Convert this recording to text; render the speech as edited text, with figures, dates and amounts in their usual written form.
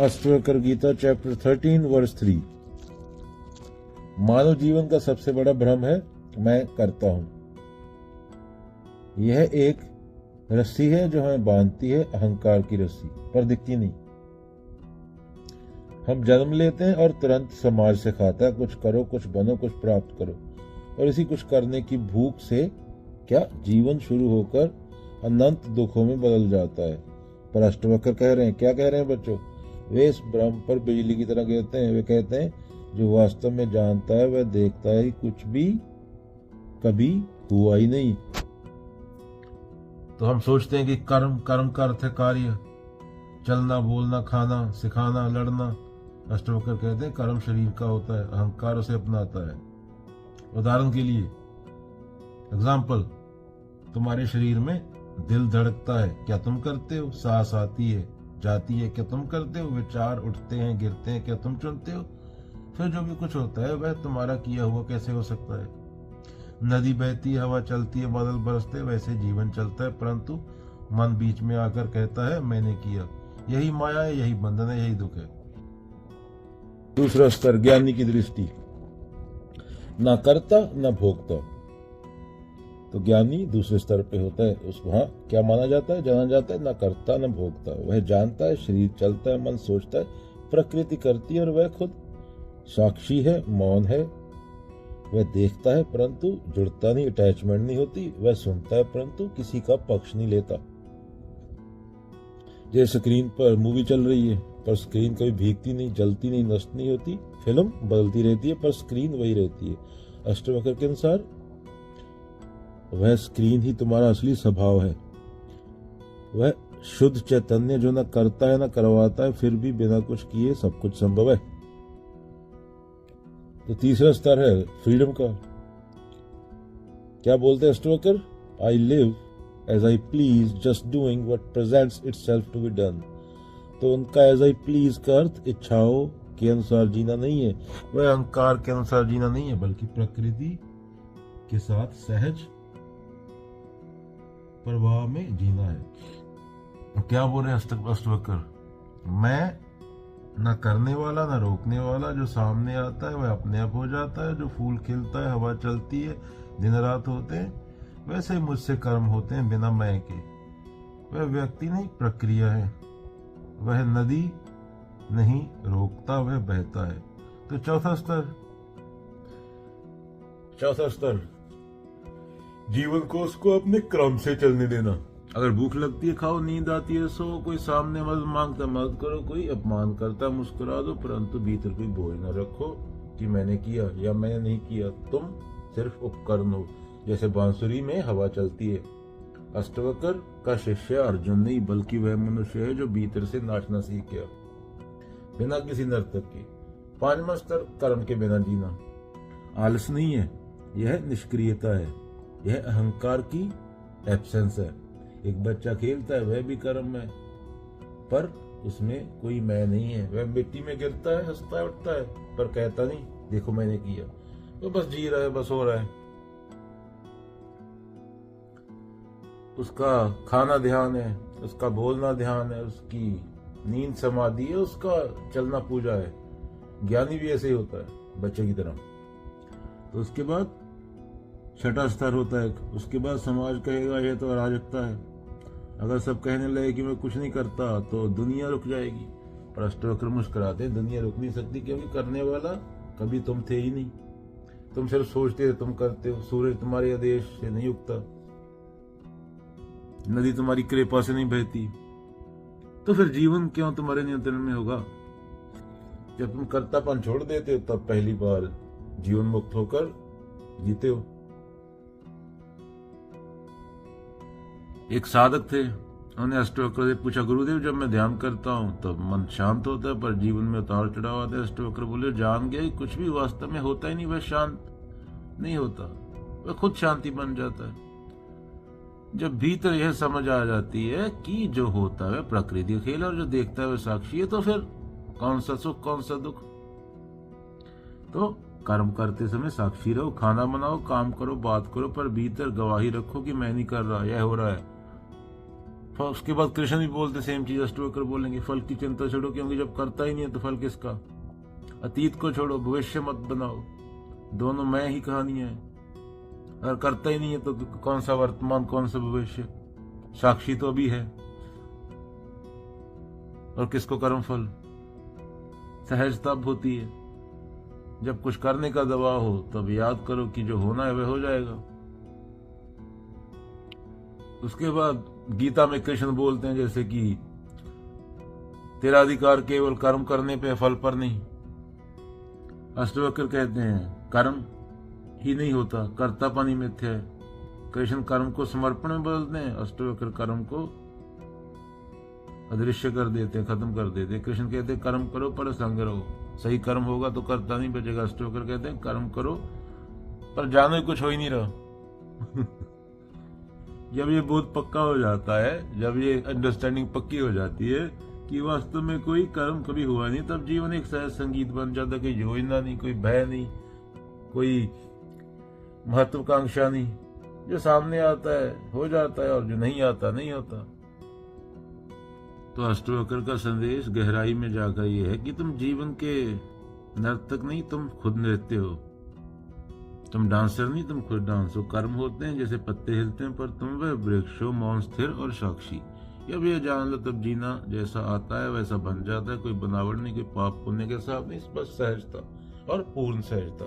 Ashtavakra Gita chapter 13 verse 3। मानव जीवन का सबसे बड़ा भ्रम है मैं करता हूं। यह एक रस्सी है जो हमें बांधती है, अहंकार की रस्सी, पर दिखती नहीं। हम जन्म लेते हैं और तुरंत समाज सिखाता है कुछ करो, कुछ बनो, कुछ प्राप्त करो, और इसी कुछ करने की भूख से क्या जीवन शुरू होकर अनंत दुखों में बदल जाता है। पर अष्टवक्र कह रहे हैं, क्या कह रहे हैं बच्चों? वे इस भ्रम पर बिजली की तरह गिरते हैं। वे कहते हैं जो वास्तव में जानता है वह देखता है कुछ भी कभी हुआ ही नहीं। तो हम सोचते हैं कि कर्म का अर्थ है कार्य, चलना, बोलना, खाना, सिखाना, लड़ना। अष्टवक्र कहते हैं कर्म शरीर का होता है, अहंकार उसे अपनाता है। उदाहरण के लिए एग्जाम्पल, तुम्हारे शरीर में दिल धड़कता है, क्या तुम करते हो? सांस आती है, जाती है, क्या तुम करते हो? विचार उठते हैं, गिरते हैं, क्या तुम चुनते हो? फिर जो भी कुछ होता है वह तुम्हारा किया हुआ कैसे हो सकता है? नदी बहती है, हवा चलती है, बादल बरसते, वैसे जीवन चलता है, परंतु मन बीच में आकर कहता है मैंने किया। यही माया है, यही बंधन है, यही दुख है। दूसरा स्तर, ज्ञानी की दृष्टि, ना करता न भोगता। तो ज्ञानी दूसरे स्तर पे होता है। उस वहां क्या माना जाता है, जाना जाता है, ना करता न भोगता। वह जानता है, शरीर चलता है, मन सोचता है, प्रकृति करती है, और वह खुद साक्षी है, मौन है। वह देखता है परंतु जुड़ता नहीं, अटैचमेंट नहीं होती। वह सुनता है परंतु किसी का पक्ष नहीं लेता। जैसे स्क्रीन पर मूवी चल रही है, पर स्क्रीन कभी भीगती नहीं, जलती नहीं, नष्ट नहीं होती। फिल्म बदलती रहती है पर स्क्रीन वही रहती है। अष्टवक्र के अनुसार वह स्क्रीन ही तुम्हारा असली स्वभाव है। वह शुद्ध चैतन्य जो न करता है न करवाता है, फिर भी बिना कुछ किए सब कुछ संभव है। तो तीसरा स्तर है फ्रीडम का। क्या बोलते हैं Ashtavakra? I live as I please, just doing what presents itself to be done. तो उनका एज आई प्लीज का अर्थ इच्छाओं के अनुसार जीना नहीं है, वह अहंकार के अनुसार जीना नहीं है, बल्कि प्रकृति के साथ सहज प्रवाह में जीना है। क्या बोल रहे अष्टवक्र? मैं न करने वाला न रोकने वाला, जो सामने आता है वह अपने आप हो जाता है। जो फूल खिलता है, हवा चलती है, दिन रात होते हैं, वैसे ही मुझसे कर्म होते हैं बिना मैं के। वह व्यक्ति नहीं, प्रक्रिया है। वह नदी नहीं रोकता, वह बहता है। तो चौथा स्तर जीवन को उसको अपने क्रम से चलने देना। अगर भूख लगती है खाओ, नींद आती है सो, कोई सामने मदद मांगता मदद करो, कोई अपमान करता मुस्कुरा दो, परंतु भीतर कोई बोझ न रखो कि मैंने किया या मैंने नहीं किया। तुम सिर्फ उपकरण हो। जैसे बांसुरी में हवा चलती है। अष्टवक्र का शिष्य अर्जुन नहीं, बल्कि वह मनुष्य है जो भीतर से नाचना सीख गया बिना किसी नर्तक के। पांचवा स्तर, कर्म के बिना जीना। आलस नहीं है, यह निष्क्रियता है, यह अहंकार की एब्सेंस है। एक बच्चा खेलता है, वह भी कर्म है, पर उसमें कोई मैं नहीं है। वह मिट्टी में गिरता है, हंसता है, उठता है, पर कहता नहीं देखो मैंने किया। वो बस जी रहा है, बस हो रहा है। उसका खाना ध्यान है, उसका बोलना ध्यान है, उसकी नींद समाधि है, उसका चलना पूजा है। ज्ञानी भी ऐसे ही होता है, बच्चे की तरह। तो उसके बाद छठा स्तर होता है। उसके बाद समाज कहेगा यह तो अराजकता है। अगर सब कहने लगे कि मैं कुछ नहीं करता तो दुनिया रुक जाएगी। पर अष्टवक्र मुस्कुराते हैं, दुनिया रुक नहीं सकती, क्योंकि करने वाला कभी तुम थे ही नहीं। तुम सिर्फ सोचते थे, तुम करते हो। सूरज तुम्हारे आदेश से नहीं उगता, नदी तुम्हारी कृपा से नहीं बहती, तो फिर जीवन क्यों तुम्हारे नियंत्रण में होगा? जब तुम कर्तापन छोड़ देते हो तब पहली बार जीवन मुक्त होकर जीते हो। एक साधक थे, उन्होंने अष्टवक्र से पूछा, गुरुदेव जब मैं ध्यान करता हूँ तब मन शांत होता है, पर जीवन में उतार चढ़ाव आता है। अष्टवक्र बोले, जान गया कुछ भी वास्तव में होता ही नहीं, वह शांत नहीं होता, वह खुद शांति बन जाता है। जब भीतर यह समझ आ जाती है कि जो होता है प्रकृति का खेल और जो देखता है वह साक्षी है, तो फिर कौन सा सुख कौन सा दुख। तो कर्म करते समय साक्षी रहो, खाना बनाओ, काम करो, बात करो, पर भीतर गवाही रखो कि मैं नहीं कर रहा, यह हो रहा है। उसके बाद कृष्ण भी बोलते सेम चीज, अष्टवक्र बोलेंगे फल की चिंता छोड़ो, क्योंकि जब करता ही नहीं है तो फल किसका। अतीत को छोड़ो, भविष्य मत बनाओ, दोनों मैं ही कहानी है। अगर करता ही नहीं है तो कौन सा वर्तमान कौन सा भविष्य, साक्षी तो अभी है। और किसको कर्म फल। सहजता होती है जब कुछ करने का दबाव हो, तब याद करो कि जो होना है वह हो जाएगा। उसके बाद गीता में कृष्ण बोलते हैं जैसे कि तेरा अधिकार केवल कर्म करने पे, फल पर नहीं। अष्टवक्र कहते हैं कर्म ही नहीं होता, कर्तापन ही मिथ्या है। कृष्ण कर्म को समर्पण में बदलते हैं, अष्टवक्र कर्म को अदृश्य कर देते हैं, खत्म कर देते हैं। कृष्ण कहते हैं कर्म करो पर संग रहो, सही कर्म होगा तो कर्ता नहीं बचेगा। अष्टवक्र कहते हैं कर्म करो पर जानो कुछ हो ही नहीं रहा। जब ये बोध पक्का हो जाता है, जब ये अंडरस्टैंडिंग पक्की हो जाती है कि वास्तव में कोई कर्म कभी हुआ नहीं, तब जीवन एक सहज संगीत बन जाता है। कोई योजना नहीं, कोई भय नहीं, कोई महत्वाकांक्षा नहीं। जो सामने आता है हो जाता है और जो नहीं आता नहीं होता। तो अष्टवक्र का संदेश गहराई में जाकर ये है कि तुम जीवन के नर्तक नहीं, तुम खुद नृत्य हो। तुम डांसर नहीं, तुम खुद डांस हो। कर्म होते हैं जैसे पत्ते हिलते हैं, पर तुम वह वृक्ष हो, मौन स्थिर और साक्षी। जब ये जान लो तब जीना जैसा आता है वैसा बन जाता है। कोई बनावट नहीं, कोई पाप पुण्य के साथ नहीं, बस सहजता और पूर्ण सहजता।